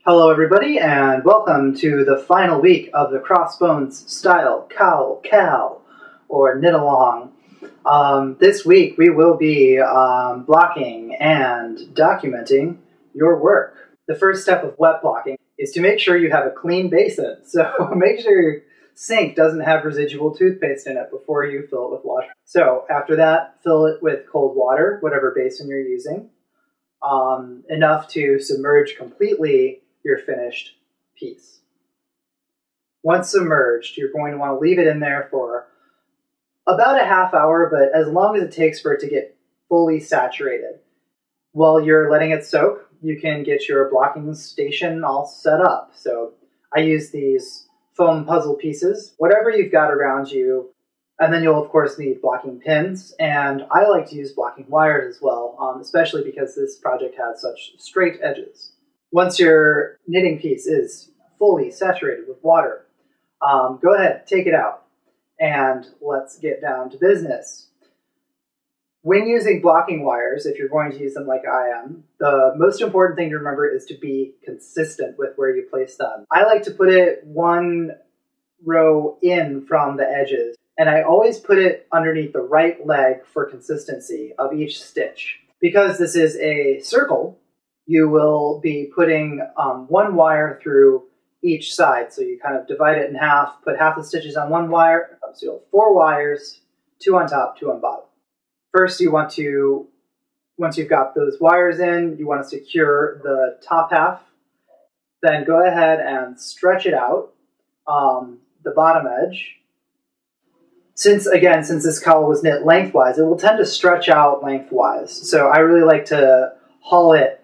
Hello everybody and welcome to the final week of the Crossbones style KAL, or knit along. This week we will be blocking and documenting your work. The first step of wet blocking is to make sure you have a clean basin. So make sure your sink doesn't have residual toothpaste in it before you fill it with water. So after that, fill it with cold water, whatever basin you're using, enough to submerge completely your finished piece. Once submerged, you're going to want to leave it in there for about a half hour, but as long as it takes for it to get fully saturated. While you're letting it soak, you can get your blocking station all set up. So I use these foam puzzle pieces, whatever you've got around you, and then you'll of course need blocking pins, and I like to use blocking wires as well, especially because this project has such straight edges. Once your knitting piece is fully saturated with water, go ahead, take it out, and let's get down to business. When using blocking wires, if you're going to use them like I am, the most important thing to remember is to be consistent with where you place them. I like to put it one row in from the edges, and I always put it underneath the right leg for consistency of each stitch. Because this is a circle, you will be putting one wire through each side. So you kind of divide it in half, put half the stitches on one wire, so you'll have 4 wires, 2 on top, 2 on bottom. First you want to, once you've got those wires in, you want to secure the top half. Then go ahead and stretch it out, the bottom edge. Since this cowl was knit lengthwise, it will tend to stretch out lengthwise. So I really like to haul it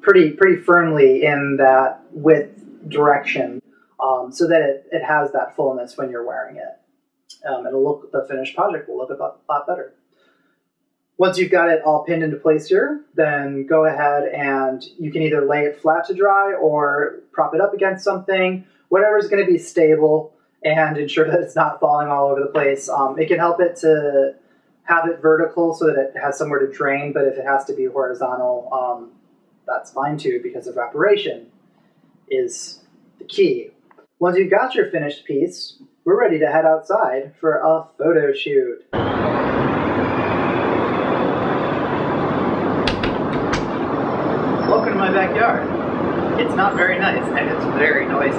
pretty firmly in that width direction, so that it has that fullness when you're wearing it. The finished project will look a lot better. Once you've got it all pinned into place here, then go ahead and you can either lay it flat to dry or prop it up against something, whatever is going to be stable, and ensure that it's not falling all over the place. It can help it to have it vertical so that it has somewhere to drain, but if it has to be horizontal, that's fine too, because evaporation is the key. Once you've got your finished piece, we're ready to head outside for a photo shoot. Welcome to my backyard. It's not very nice and it's very noisy.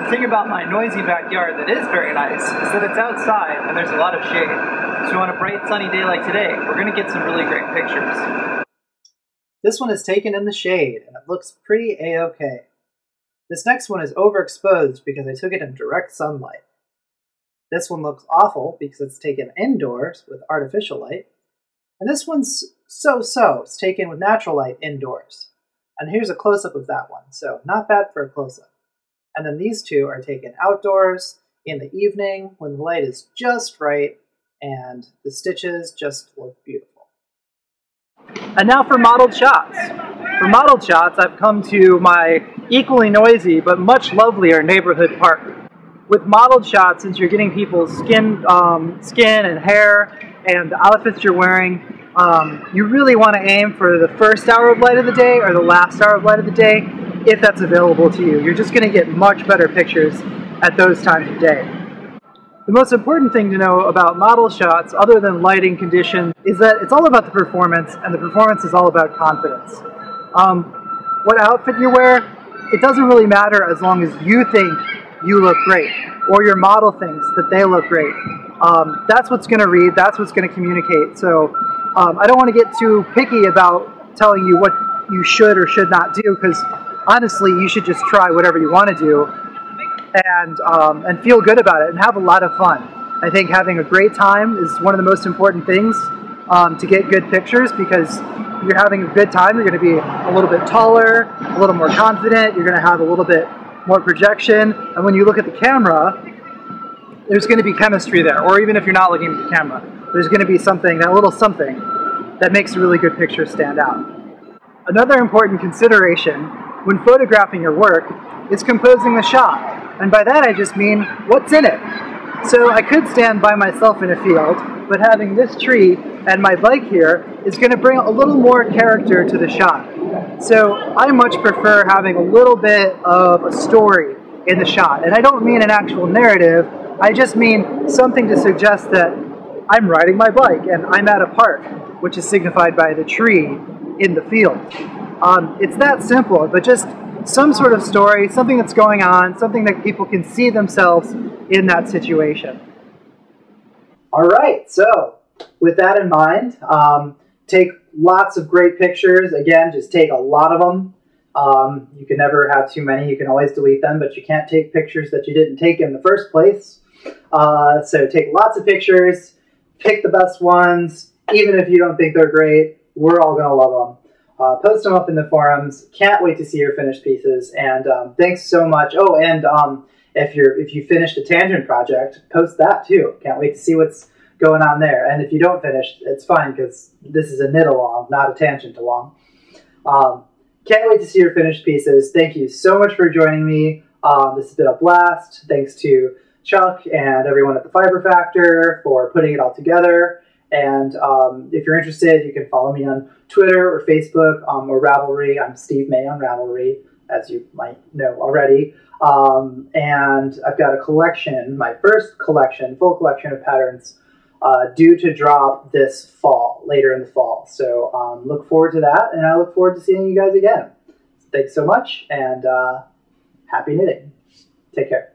The thing about my noisy backyard that is very nice is that it's outside and there's a lot of shade. So on a bright sunny day like today, we're going to get some really great pictures. This one is taken in the shade and it looks pretty a-okay. This next one is overexposed because I took it in direct sunlight. This one looks awful because it's taken indoors with artificial light. And this one's so-so. It's taken with natural light indoors. And here's a close-up of that one, so not bad for a close-up. And then these two are taken outdoors in the evening when the light is just right and the stitches just look beautiful. And now for modeled shots. For modeled shots, I've come to my equally noisy but much lovelier neighborhood park. With modeled shots, since you're getting people's skin and hair and the outfits you're wearing, you really want to aim for the first hour of light of the day or the last hour of light of the day, if that's available to you. You're just going to get much better pictures at those times of day. The most important thing to know about model shots, other than lighting conditions, is that it's all about the performance, and the performance is all about confidence. What outfit you wear, it doesn't really matter as long as you think you look great, or your model thinks that they look great. That's what's going to read, that's what's going to communicate. So I don't want to get too picky about telling you what you should or should not do, because honestly, you should just try whatever you want to do and feel good about it and have a lot of fun. I think having a great time is one of the most important things to get good pictures, because you're having a good time, you're going to be a little bit taller, a little more confident, you're going to have a little bit more projection, and when you look at the camera, there's going to be chemistry there, or even if you're not looking at the camera, there's going to be something, that little something, that makes a really good picture stand out. Another important consideration when photographing your work is composing the shot. And by that I just mean, what's in it? So I could stand by myself in a field, but having this tree and my bike here is going to bring a little more character to the shot. So I much prefer having a little bit of a story in the shot. And I don't mean an actual narrative, I just mean something to suggest that I'm riding my bike and I'm at a park, which is signified by the tree in the field. It's that simple, but just some sort of story, something that's going on, something that people can see themselves in that situation. All right, so with that in mind, take lots of great pictures. Again, just take a lot of them. You can never have too many. You can always delete them, but you can't take pictures that you didn't take in the first place. So take lots of pictures, pick the best ones. Even if you don't think they're great, we're all going to love them. Post them up in the forums. Can't wait to see your finished pieces. And thanks so much. Oh, and if you finished a tangent project, post that too. Can't wait to see what's going on there. And if you don't finish, it's fine because this is a knit along, not a tangent along. Can't wait to see your finished pieces. Thank you so much for joining me. This has been a blast. Thanks to Chuck and everyone at the Fiber Factor for putting it all together. And if you're interested, you can follow me on Twitter or Facebook or Ravelry. I'm Steve May on Ravelry, as you might know already. And I've got a collection, my first collection, full collection of patterns due to drop this fall, later in the fall. So look forward to that, and I look forward to seeing you guys again. Thanks so much, and happy knitting. Take care.